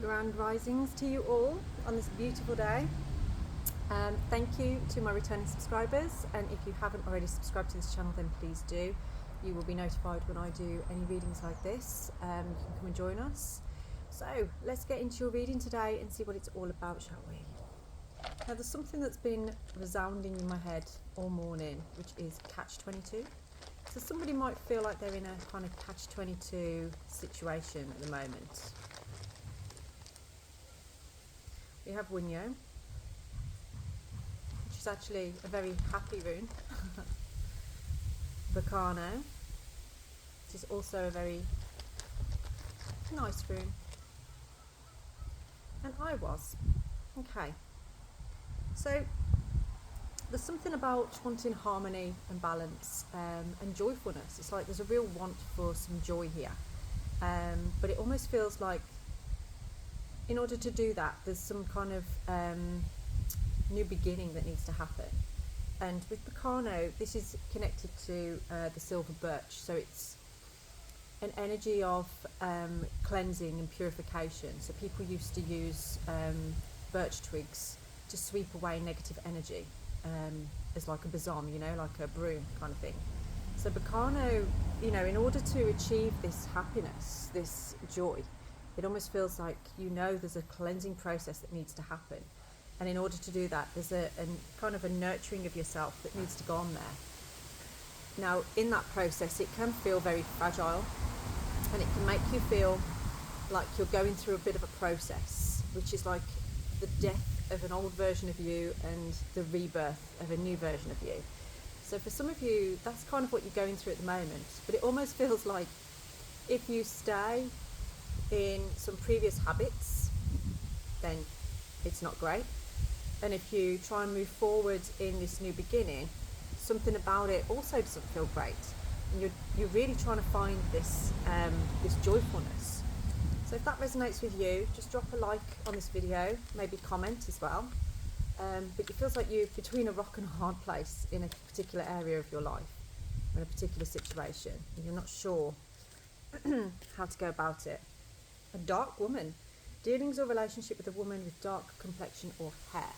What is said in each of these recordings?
Grand risings to you all on this beautiful day. Thank you to my returning subscribers, and if you haven't already subscribed to this channel, then please do. You will be notified when I do any readings like this. You can come and join us. So let's get into your reading today and see what it's all about, shall we? Now, there's something that's been resounding in my head all morning, which is catch-22. So somebody might feel like they're in a kind of catch-22 situation at the moment. We have Wyrd, which is actually a very happy rune. Volcano, which is also a very nice rune. And I was. Okay. So there's something about wanting harmony and balance and joyfulness. It's like there's a real want for some joy here. But it almost feels like in order to do that, there's some kind of new beginning that needs to happen. And with Volcano, this is connected to the silver birch. So it's an energy of cleansing and purification. So people used to use birch twigs to sweep away negative energy as like a balsam, like a broom kind of thing. So Volcano, in order to achieve this happiness, this joy, it almost feels like there's a cleansing process that needs to happen. And in order to do that, there's a kind of a nurturing of yourself that needs to go on there. Now, in that process, it can feel very fragile, and it can make you feel like you're going through a bit of a process, which is like the death of an old version of you and the rebirth of a new version of you. So for some of you, that's kind of what you're going through at the moment. But it almost feels like if you stay in some previous habits, then it's not great. And if you try and move forward in this new beginning, something about it also doesn't feel great. And you're really trying to find this joyfulness. So if that resonates with you, just drop a like on this video, maybe comment as well. But it feels like you're between a rock and a hard place in a particular area of your life, in a particular situation, and you're not sure how to go about it. A dark woman. Dealings or relationship with a woman with dark complexion or hair.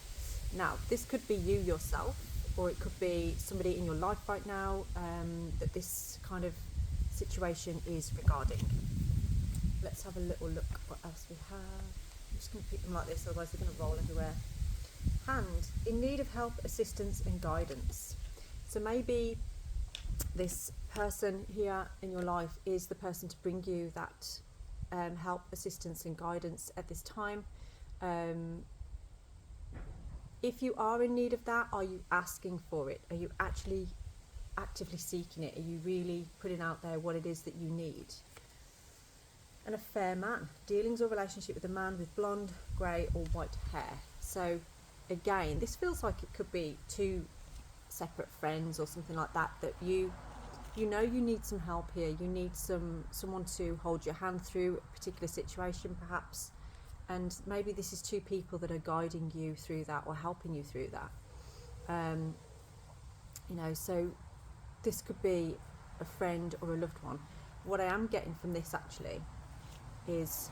Now, this could be you yourself, or it could be somebody in your life right now that this kind of situation is regarding. Let's have a little look what else we have. I'm just going to pick them like this, otherwise they're going to roll everywhere. Hand. In need of help, assistance and guidance. So maybe this person here in your life is the person to bring you that help, assistance and guidance at this time. If you are in need of that, are you asking for it? Are you actually actively seeking it? Are you really putting out there what it is that you need? And a fair man. Dealings or relationship with a man with blonde, grey or white hair. So again, this feels like it could be two separate friends or something like that, that you need some help here. You need someone to hold your hand through a particular situation perhaps, and maybe this is two people that are guiding you through that or helping you through that. So this could be a friend or a loved one. What I am getting from this actually is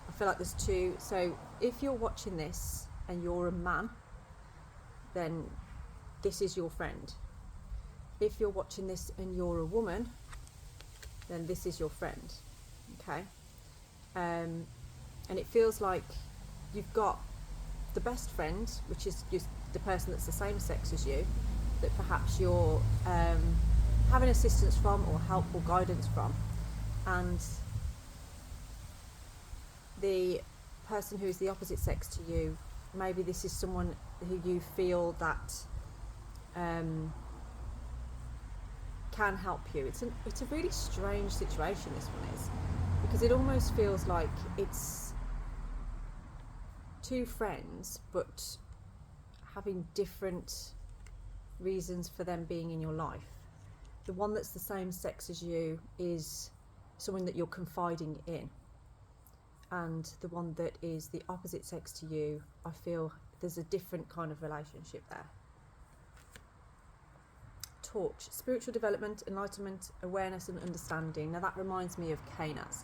I feel like there's two. So if you're watching this and you're a man, then this is your friend. If you're watching this and you're a woman, then this is your friend. Okay. And it feels like you've got the best friend, which is just the person that's the same sex as you, that perhaps you're having assistance from or help or guidance from. And the person who is the opposite sex to you, maybe this is someone who you feel that can help you. It's a really strange situation, this one is, because it almost feels like it's two friends but having different reasons for them being in your life. The one that's the same sex as you is someone that you're confiding in, and the one that is the opposite sex to you, I feel there's a different kind of relationship there. Torch. Spiritual development, enlightenment, awareness and understanding. Now that reminds me of Canas.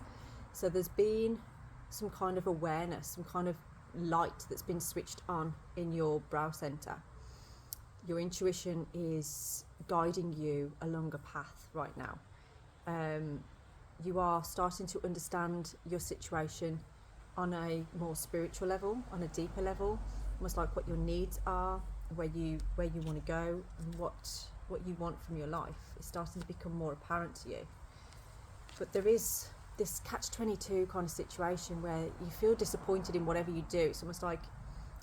So there's been some kind of awareness, some kind of light that's been switched on in your brow center. Your intuition is guiding you along a path right now. You are starting to understand your situation on a more spiritual level, on a deeper level, almost like what your needs are, where you want to go, and what you want from your life is starting to become more apparent to you. But there is this catch-22 kind of situation where you feel disappointed in whatever you do. It's almost like,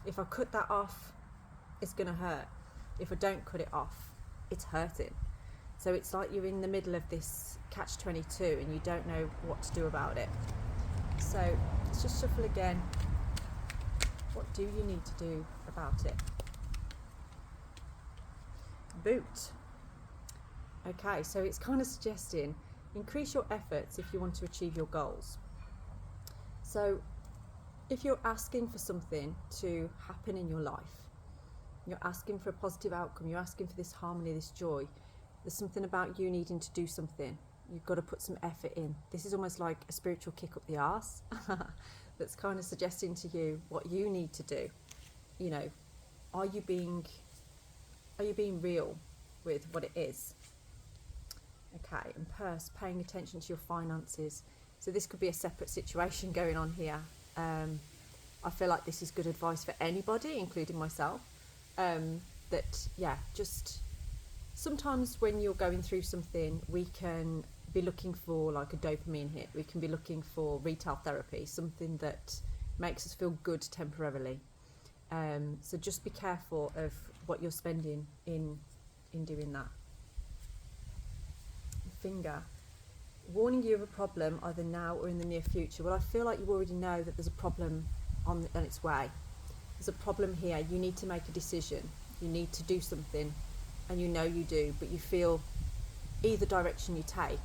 if I cut that off, it's going to hurt. If I don't cut it off, it's hurting. So it's like you're in the middle of this catch-22 and you don't know what to do about it. So let's just shuffle again. What do you need to do about it? Boot. Okay, so it's kind of suggesting increase your efforts if you want to achieve your goals. So if you're asking for something to happen in your life, you're asking for a positive outcome, you're asking for this harmony, this joy, there's something about you needing to do something. You've got to put some effort in. This is almost like a spiritual kick up the arse that's kind of suggesting to you what you need to do. You know, are you being real with what it is? Okay, and purse, paying attention to your finances. So this could be a separate situation going on here. I feel like this is good advice for anybody, including myself. That, yeah, just sometimes when you're going through something, we can be looking for like a dopamine hit. We can be looking for retail therapy, something that makes us feel good temporarily. So just be careful of what you're spending in doing that. Finger, warning you of a problem either now or in the near future. Well, I feel like you already know that there's a problem on its way. There's a problem here. You need to make a decision. You need to do something, and you know you do, but you feel either direction you take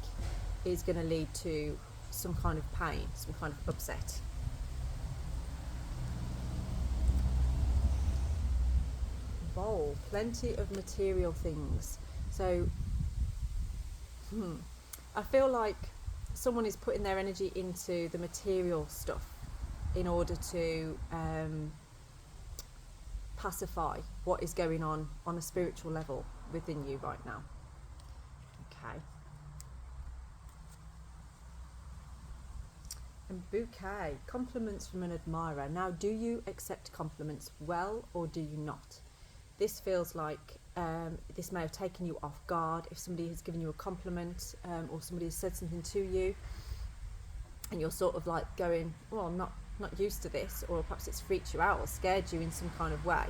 is going to lead to some kind of pain, some kind of upset. Bowl, plenty of material things. So I feel like someone is putting their energy into the material stuff in order to pacify what is going on a spiritual level within you right now. Okay. And bouquet, compliments from an admirer. Now, do you accept compliments well or do you not? This feels like this may have taken you off guard. If somebody has given you a compliment or somebody has said something to you and you're sort of like going, well, I'm not used to this, or perhaps it's freaked you out or scared you in some kind of way.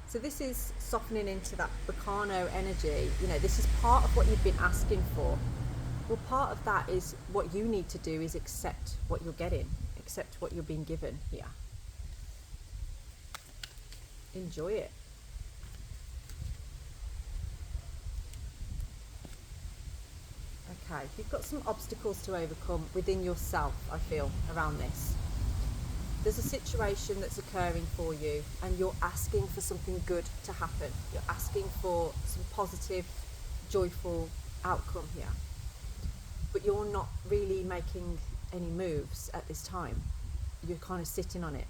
So this is softening into that Bacano energy. You know, this is part of what you've been asking for. Well, part of that is what you need to do is accept what you're getting, accept what you're being given here. Enjoy it. Okay, you've got some obstacles to overcome within yourself, I feel, around this. There's a situation that's occurring for you and you're asking for something good to happen. You're asking for some positive, joyful outcome here. But you're not really making any moves at this time. You're kind of sitting on it.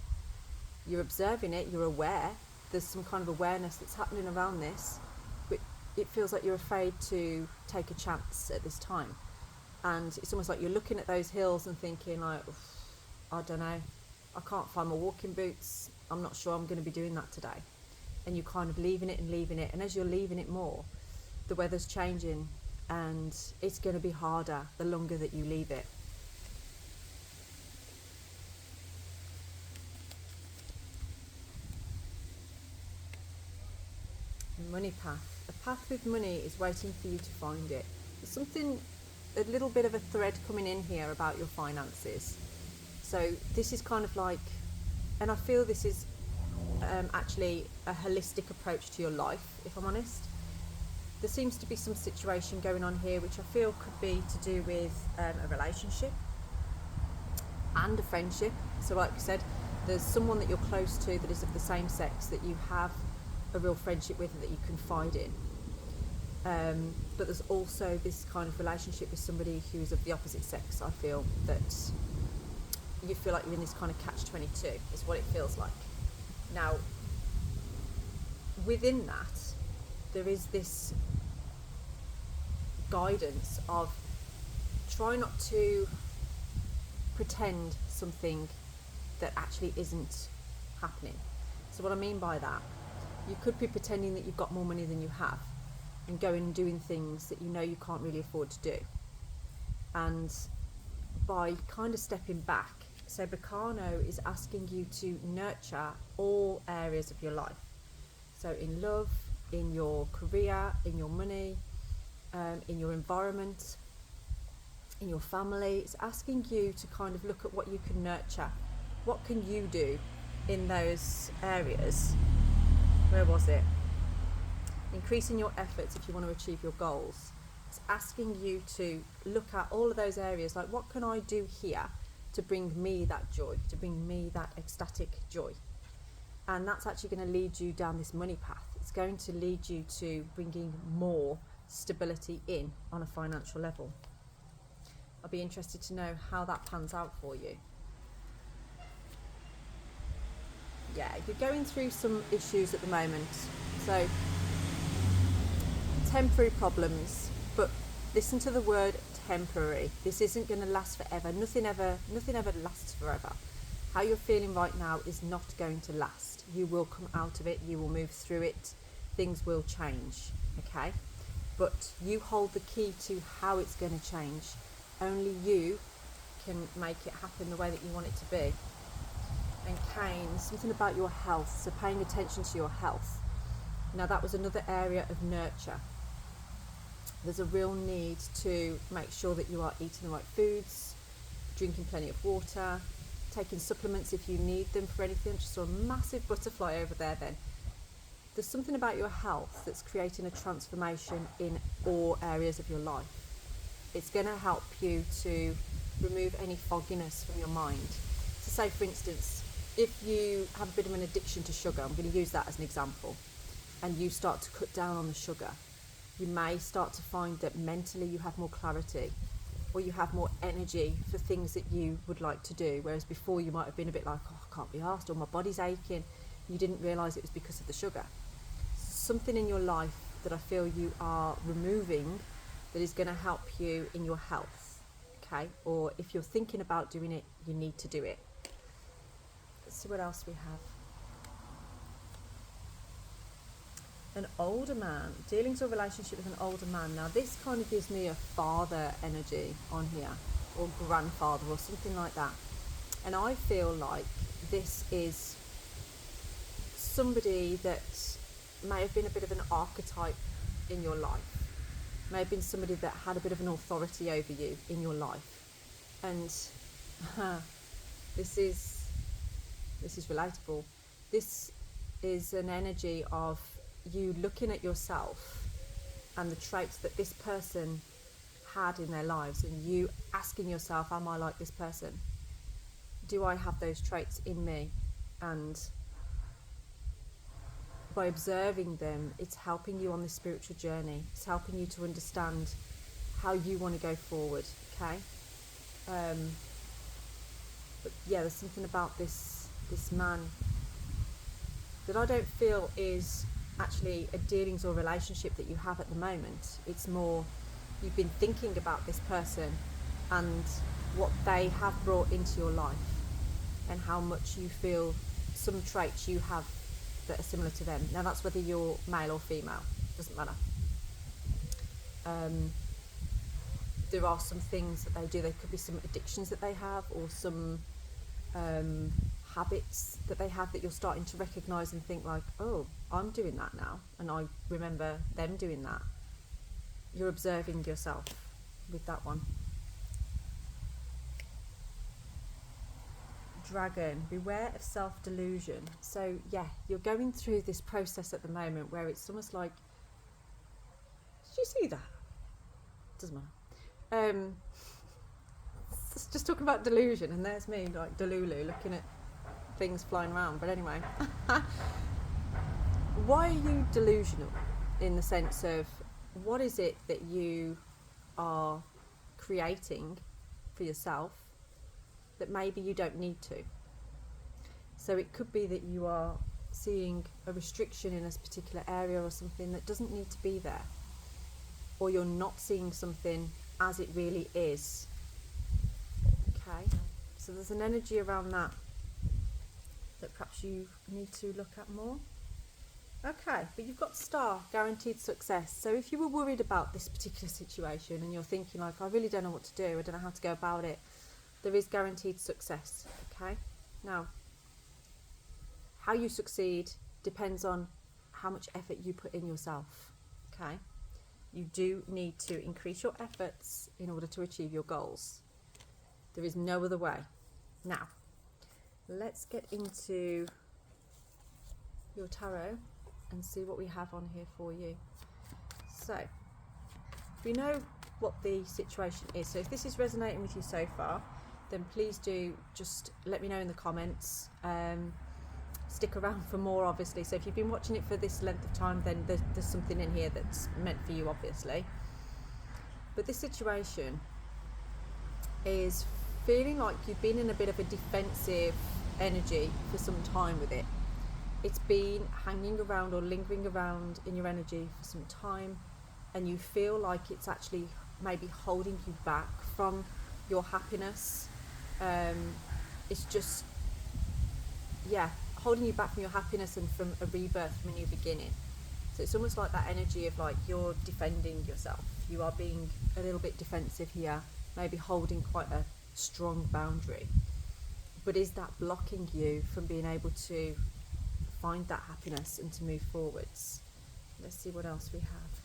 You're observing it, you're aware. There's some kind of awareness that's happening around this. It feels like you're afraid to take a chance at this time, and it's almost like you're looking at those hills and thinking like, I don't know, I can't find my walking boots, I'm not sure I'm going to be doing that today. And you're kind of leaving it, and as you're leaving it more, the weather's changing and it's going to be harder the longer that you leave it. Money path. A path with money is waiting for you to find it. There's something, a little bit of a thread coming in here about your finances. So this is kind of like, and I feel this is actually a holistic approach to your life, if I'm honest. There seems to be some situation going on here which I feel could be to do with a relationship and a friendship. So like I said, there's someone that you're close to that is of the same sex that you have a real friendship with and that you confide in. But there's also this kind of relationship with somebody who is of the opposite sex, I feel, that you feel like you're in this kind of catch-22 is what it feels like. Now, within that, there is this guidance of try not to pretend something that actually isn't happening. So what I mean by that, you could be pretending that you've got more money than you have and going and doing things that you know you can't really afford to do. And by kind of stepping back, so Bacano is asking you to nurture all areas of your life. So in love, in your career, in your money, in your environment, in your family. It's asking you to kind of look at what you can nurture. What can you do in those areas? Where was it? Increasing your efforts if you want to achieve your goals. It's asking you to look at all of those areas, like what can I do here to bring me that joy, to bring me that ecstatic joy. And that's actually going to lead you down this money path. It's going to lead you to bringing more stability in on a financial level. I'll be interested to know how that pans out for you. Yeah, you're going through some issues at the moment. So, temporary problems, but listen to the word temporary. This isn't going to last forever. Nothing ever lasts forever. How you're feeling right now is not going to last. You will come out of it. You will move through it. Things will change, okay? But you hold the key to how it's going to change. Only you can make it happen the way that you want it to be. And Cain, something about your health, so paying attention to your health. Now that was another area of nurture. There's a real need to make sure that you are eating the right foods, drinking plenty of water, taking supplements if you need them for anything. Just saw a massive butterfly over there then. There's something about your health that's creating a transformation in all areas of your life. It's going to help you to remove any fogginess from your mind. So say, for instance, if you have a bit of an addiction to sugar, I'm going to use that as an example, and you start to cut down on the sugar, you may start to find that mentally you have more clarity, or you have more energy for things that you would like to do, whereas before you might have been a bit like, oh, I can't be arsed, or my body's aching. You didn't realise it was because of the sugar. Something in your life that I feel you are removing that is going to help you in your health, okay? Or if you're thinking about doing it, you need to do it. Let's see what else we have. An older man, dealings or relationship with an older man. Now this kind of gives me a father energy on here, or grandfather or something like that. And I feel like this is somebody that may have been a bit of an archetype in your life. May have been somebody that had a bit of an authority over you in your life. And this is relatable. This is an energy of you looking at yourself and the traits that this person had in their lives, and you asking yourself, am I like this person? Do I have those traits in me? And by observing them, it's helping you on this spiritual journey. It's helping you to understand how you want to go forward, okay? But yeah, there's something about this man that I don't feel is actually a dealings or relationship that you have at the moment. It's more you've been thinking about this person and what they have brought into your life, and how much you feel some traits you have that are similar to them. Now that's whether you're male or female, doesn't matter. There are some things that they do. There could be some addictions that they have, or some habits that they have that you're starting to recognise and think like, oh, I'm doing that now, and I remember them doing that. You're observing yourself with that one. Dragon, beware of self-delusion. So yeah, you're going through this process at the moment where it's almost like, did you see that? Doesn't matter. Just talking about delusion, and there's me like Delulu looking at things flying around. But anyway, why are you delusional in the sense of what is it that you are creating for yourself that maybe you don't need to. So it could be that you are seeing a restriction in a particular area or something that doesn't need to be there, or you're not seeing something as it really is. Okay, so there's an energy around that perhaps you need to look at more. Okay, but you've got star, guaranteed success. So if you were worried about this particular situation and you're thinking like, I really don't know what to do, I don't know how to go about it, there is guaranteed success. Okay, now how you succeed depends on how much effort you put in yourself. Okay, you do need to increase your efforts in order to achieve your goals. There is no other way. Now let's get into your tarot and see what we have on here for you. So we know what the situation is. So if this is resonating with you so far, then please do just let me know in the comments. Stick around for more, obviously. So if you've been watching it for this length of time, then there's something in here that's meant for you, obviously. But this situation is feeling like you've been in a bit of a defensive energy for some time with it. It's been hanging around or lingering around in your energy for some time, and you feel like it's actually maybe holding you back from your happiness. It's just, holding you back from your happiness and from a rebirth, from a new beginning. So it's almost like that energy of like you're defending yourself. You are being a little bit defensive here, maybe holding quite a strong boundary. But is that blocking you from being able to find that happiness and to move forwards? Let's see what else we have.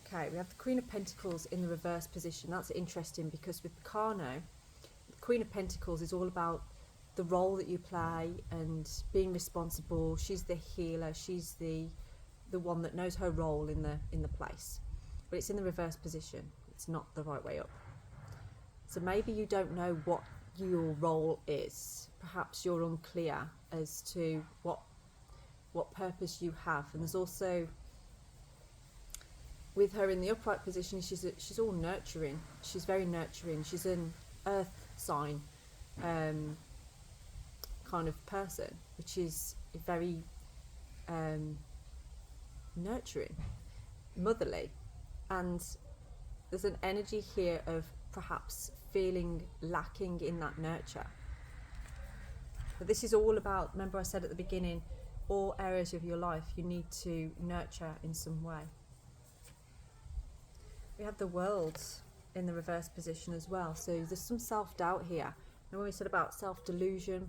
Okay, we have the Queen of Pentacles in the reverse position. That's interesting because with Carno, the Queen of Pentacles is all about the role that you play and being responsible. She's the healer. She's the one that knows her role in the place. But it's in the reverse position. It's not the right way up. So maybe you don't know what your role is. Perhaps you're unclear as to what purpose you have. And there's also, with her in the upright position, she's all nurturing. She's very nurturing. She's an earth sign kind of person, which is very nurturing, motherly. And there's an energy here of perhaps feeling lacking in that nurture. But this is all about, remember I said at the beginning, all areas of your life you need to nurture in some way. We have the World in the reverse position as well. So there's some self-doubt here. And when we said about self-delusion,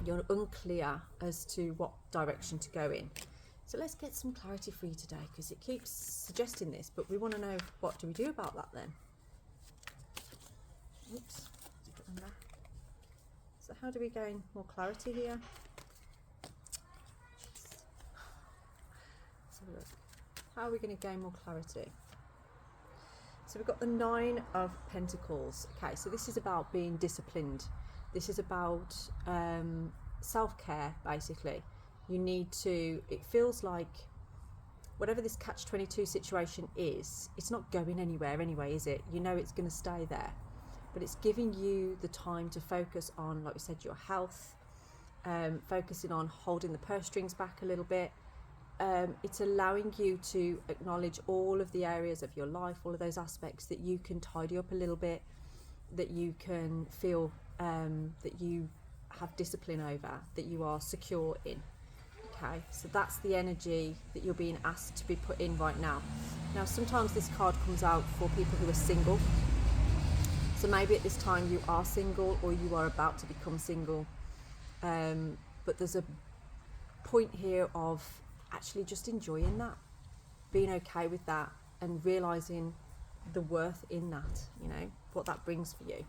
you're unclear as to what direction to go in. So let's get some clarity for you today, because it keeps suggesting this, but we want to know, what do we do about that then? Oops, put them there. So how do we gain more clarity here? Let's have a look. How are we going to gain more clarity? So we've got the Nine of Pentacles. Okay, so this is about being disciplined. This is about self-care, basically. You need to, it feels like whatever this catch-22 situation is, it's not going anywhere anyway, is it? You know it's going to stay there. But it's giving you the time to focus on, like we said, your health, focusing on holding the purse strings back a little bit. It's allowing you to acknowledge all of the areas of your life, all of those aspects that you can tidy up a little bit, that you can feel that you have discipline over, that you are secure in. Okay, so that's the energy that you're being asked to be put in right now. Now, sometimes this card comes out for people who are single. So maybe at this time you are single, or you are about to become single. But there's a point here of actually just enjoying that, being okay with that, and realizing the worth in that, you know, what that brings for you.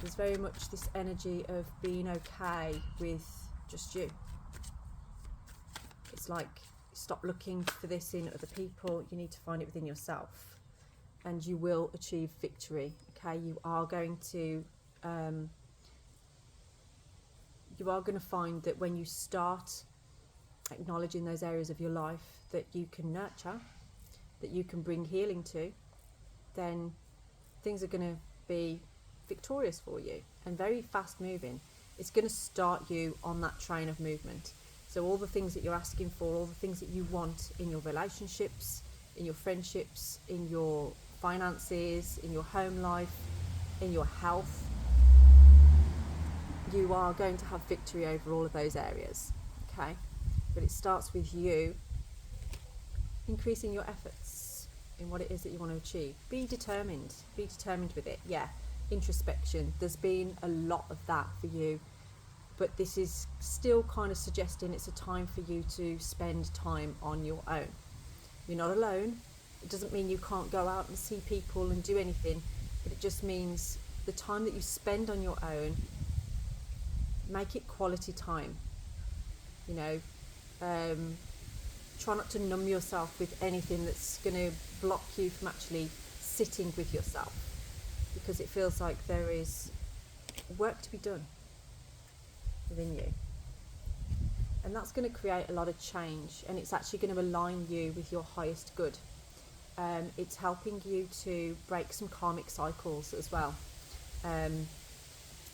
There's very much this energy of being okay with just you. It's like, stop looking for this in other people. You need to find it within yourself, and you will achieve victory. Okay, you are going to find that when you start acknowledging those areas of your life that you can nurture, that you can bring healing to, then things are going to be victorious for you and very fast moving. It's going to start you on that train of movement. So all the things that you're asking for, all the things that you want in your relationships, in your friendships, in your finances, in your home life, in your health, you are going to have victory over all of those areas, okay? But it starts with you increasing your efforts in what it is that you want to achieve. Be determined with it. Yeah, introspection, there's been a lot of that for you, but this is still kind of suggesting it's a time for you to spend time on your own. You're not alone. It doesn't mean you can't go out and see people and do anything, but it just means the time that you spend on your own, make it quality time. You know, try not to numb yourself with anything that's going to block you from actually sitting with yourself, because it feels like there is work to be done within you, and that's going to create a lot of change, and it's actually going to align you with your highest good. It's helping you to break some karmic cycles as well, and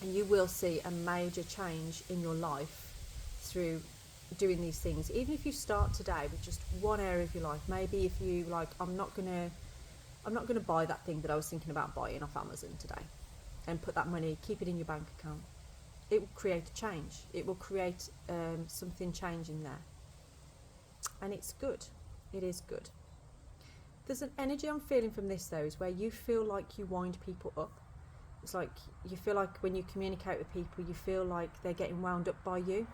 you will see a major change in your life through doing these things. Even if you start today with just one area of your life, maybe if you like, I'm not gonna buy that thing that I was thinking about buying off Amazon today, and put that money, keep it in your bank account. It will create a change. It will create something changing there, and it's good. It is good. There's an energy I'm feeling from this though, is where you feel like you wind people up. It's like you feel like when you communicate with people, you feel like they're getting wound up by you.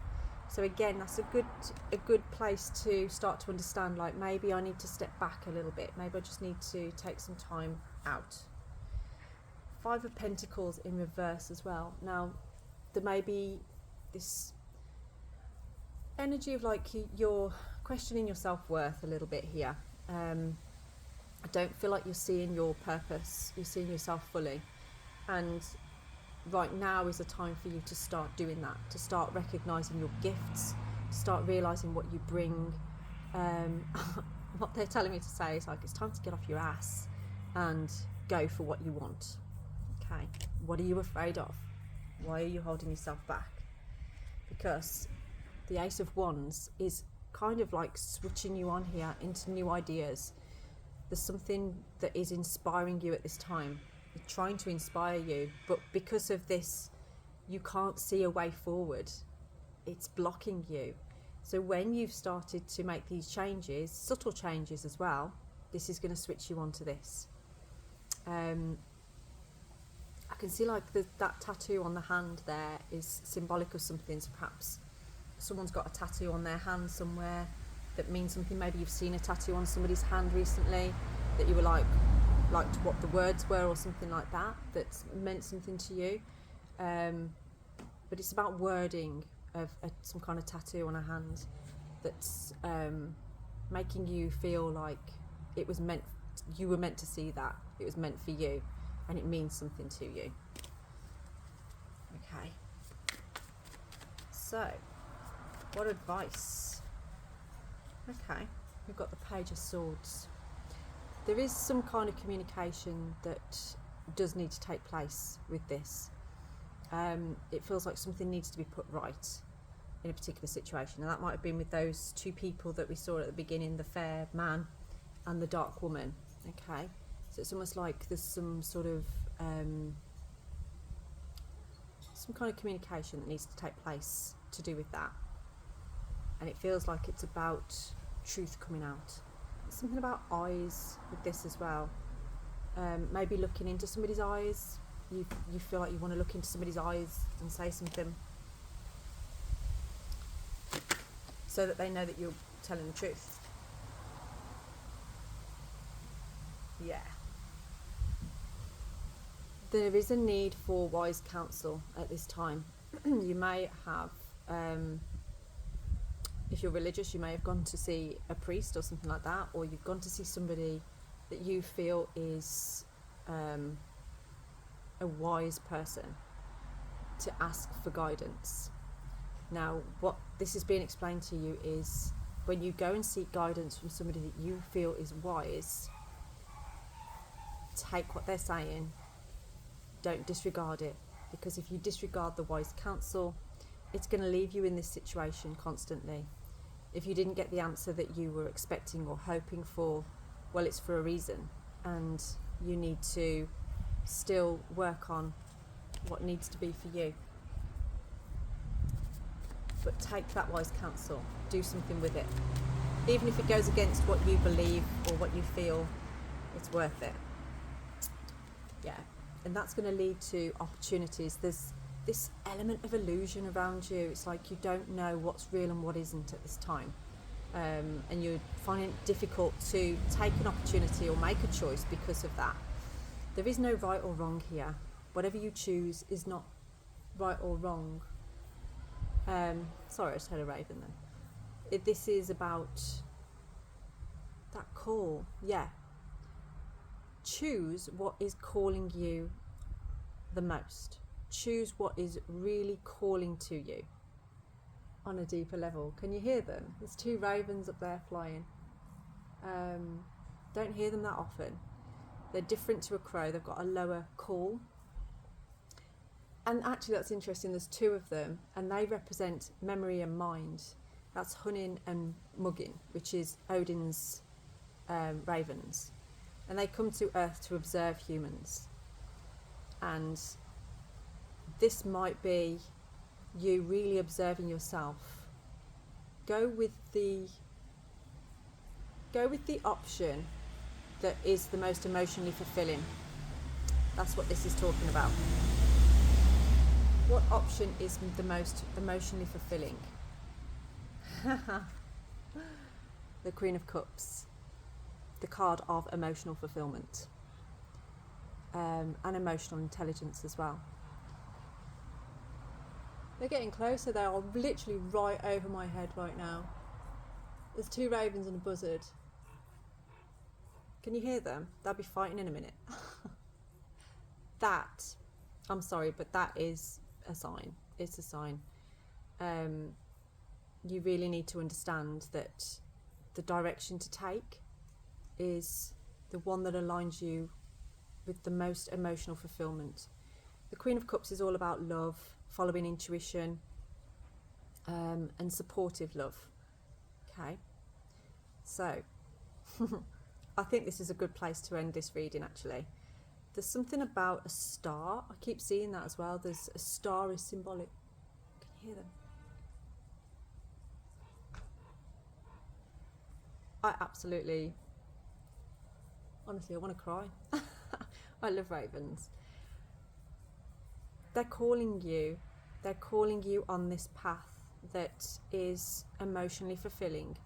So again, that's a good place to start to understand, like, maybe I need to step back a little bit. Maybe I just need to take some time out. 5 of Pentacles in reverse as well. Now, there may be this energy of like you're questioning your self-worth a little bit here. I don't feel like you're seeing your purpose. You're seeing yourself fully. And right now is a time for you to start doing that, to start recognising your gifts, to start realising what you bring. What they're telling me to say is like, it's time to get off your ass and go for what you want. Okay, what are you afraid of? Why are you holding yourself back? Because the Ace of Wands is kind of like switching you on here into new ideas. There's something that is inspiring you at this time. They're trying to inspire you, but because of this, you can't see a way forward. It's blocking you. So when you've started to make these changes, subtle changes as well, this is going to switch you onto this. I can see like that tattoo on the hand there is symbolic of something. So perhaps someone's got a tattoo on their hand somewhere that means something. Maybe you've seen a tattoo on somebody's hand recently that you were liked what the words were, or something like that, that's meant something to you. But it's about wording of some kind of tattoo on a hand that's making you feel like it was meant, you were meant to see that, it was meant for you, and it means something to you. Okay, so what advice? Okay, we've got the Page of Swords. There is some kind of communication that does need to take place with this. It feels like something needs to be put right in a particular situation, and that might have been with those 2 people that we saw at the beginning, the fair man and the dark woman. Okay, so it's almost like there's some sort of some kind of communication that needs to take place to do with that, and it feels like it's about truth coming out. Something about eyes with this as well. Maybe looking into somebody's eyes. You feel like you want to look into somebody's eyes and say something, so that they know that you're telling the truth. Yeah. There is a need for wise counsel at this time. You may have, if you're religious, you may have gone to see a priest or something like that, or you've gone to see somebody that you feel is a wise person to ask for guidance. Now, what this is being explained to you is, when you go and seek guidance from somebody that you feel is wise, take what they're saying don't disregard it, because if you disregard the wise counsel, it's going to leave you in this situation constantly. If you didn't get the answer that you were expecting or hoping for, well, it's for a reason, and you need to still work on what needs to be for you. But take that wise counsel, do something with it. Even if it goes against what you believe or what you feel, it's worth it. Yeah, and that's going to lead to opportunities. There's this element of illusion around you. It's like you don't know what's real and what isn't at this time. And you're finding it difficult to take an opportunity or make a choice because of that. There is no right or wrong here. Whatever you choose is not right or wrong. Sorry, I just had a raven then. This is about that call. Yeah. Choose what is calling you the most. Choose what is really calling to you on a deeper level. Can you hear them? There's 2 ravens up there flying. Don't hear them that often. They're different to a crow. They've got a lower call. And actually that's interesting. There's 2 of them, and they represent memory and mind. That's Hunin and Muggin, which is Odin's ravens. And they come to Earth to observe humans. And this might be you really observing yourself. Go with the option that is the most emotionally fulfilling. That's what this is talking about. What option is the most emotionally fulfilling? The Queen of Cups, the card of emotional fulfillment, and emotional intelligence as well. They're getting closer. They are literally right over my head right now. There's 2 ravens and a buzzard. Can you hear them? They'll be fighting in a minute. That, I'm sorry, but that is a sign. It's a sign. You really need to understand that the direction to take is the one that aligns you with the most emotional fulfillment. The Queen of Cups is all about love, following intuition, and supportive love. Okay, so I think this is a good place to end this reading. Actually, there's something about a star. I keep seeing that as well. There's a star is symbolic. Can you hear them? I absolutely, honestly, I want to cry. I love ravens. They're calling you on this path that is emotionally fulfilling,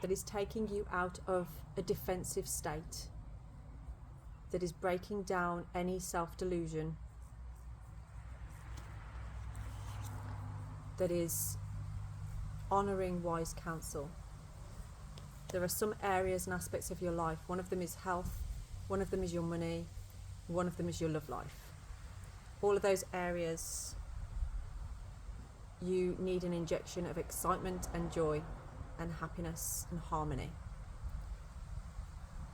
that is taking you out of a defensive state, that is breaking down any self-delusion, that is honouring wise counsel. There are some areas and aspects of your life. One of them is health, one of them is your money, one of them is your love life. All of those areas, you need an injection of excitement and joy and happiness and harmony.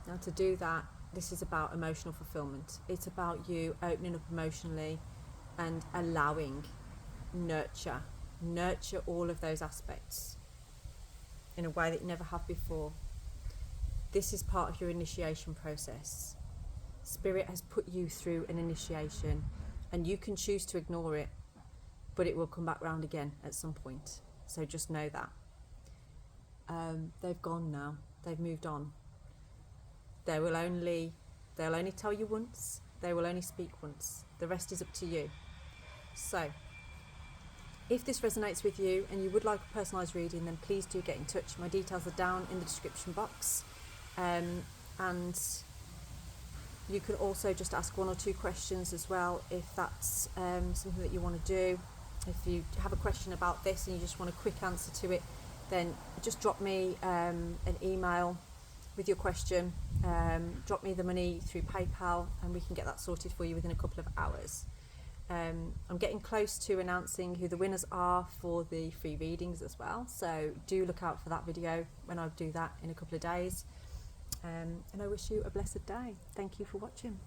Now, to do that, this is about emotional fulfillment. It's about you opening up emotionally and allowing nurture all of those aspects in a way that you never have before. This is part of your initiation process. Spirit has put you through an initiation, and you can choose to ignore it, but it will come back round again at some point. So just know that. They've gone now. They've moved on. They'll only tell you once. They will only speak once. The rest is up to you. So, if this resonates with you and you would like a personalised reading, then please do get in touch. My details are down in the description box. And you can also just ask 1 or 2 questions as well if that's something that you want to do. If you have a question about this and you just want a quick answer to it, then just drop me an email with your question. Drop me the money through PayPal and we can get that sorted for you within a couple of hours. I'm getting close to announcing who the winners are for the free readings as well, so do look out for that video when I do that in a couple of days. And I wish you a blessed day. Thank you for watching.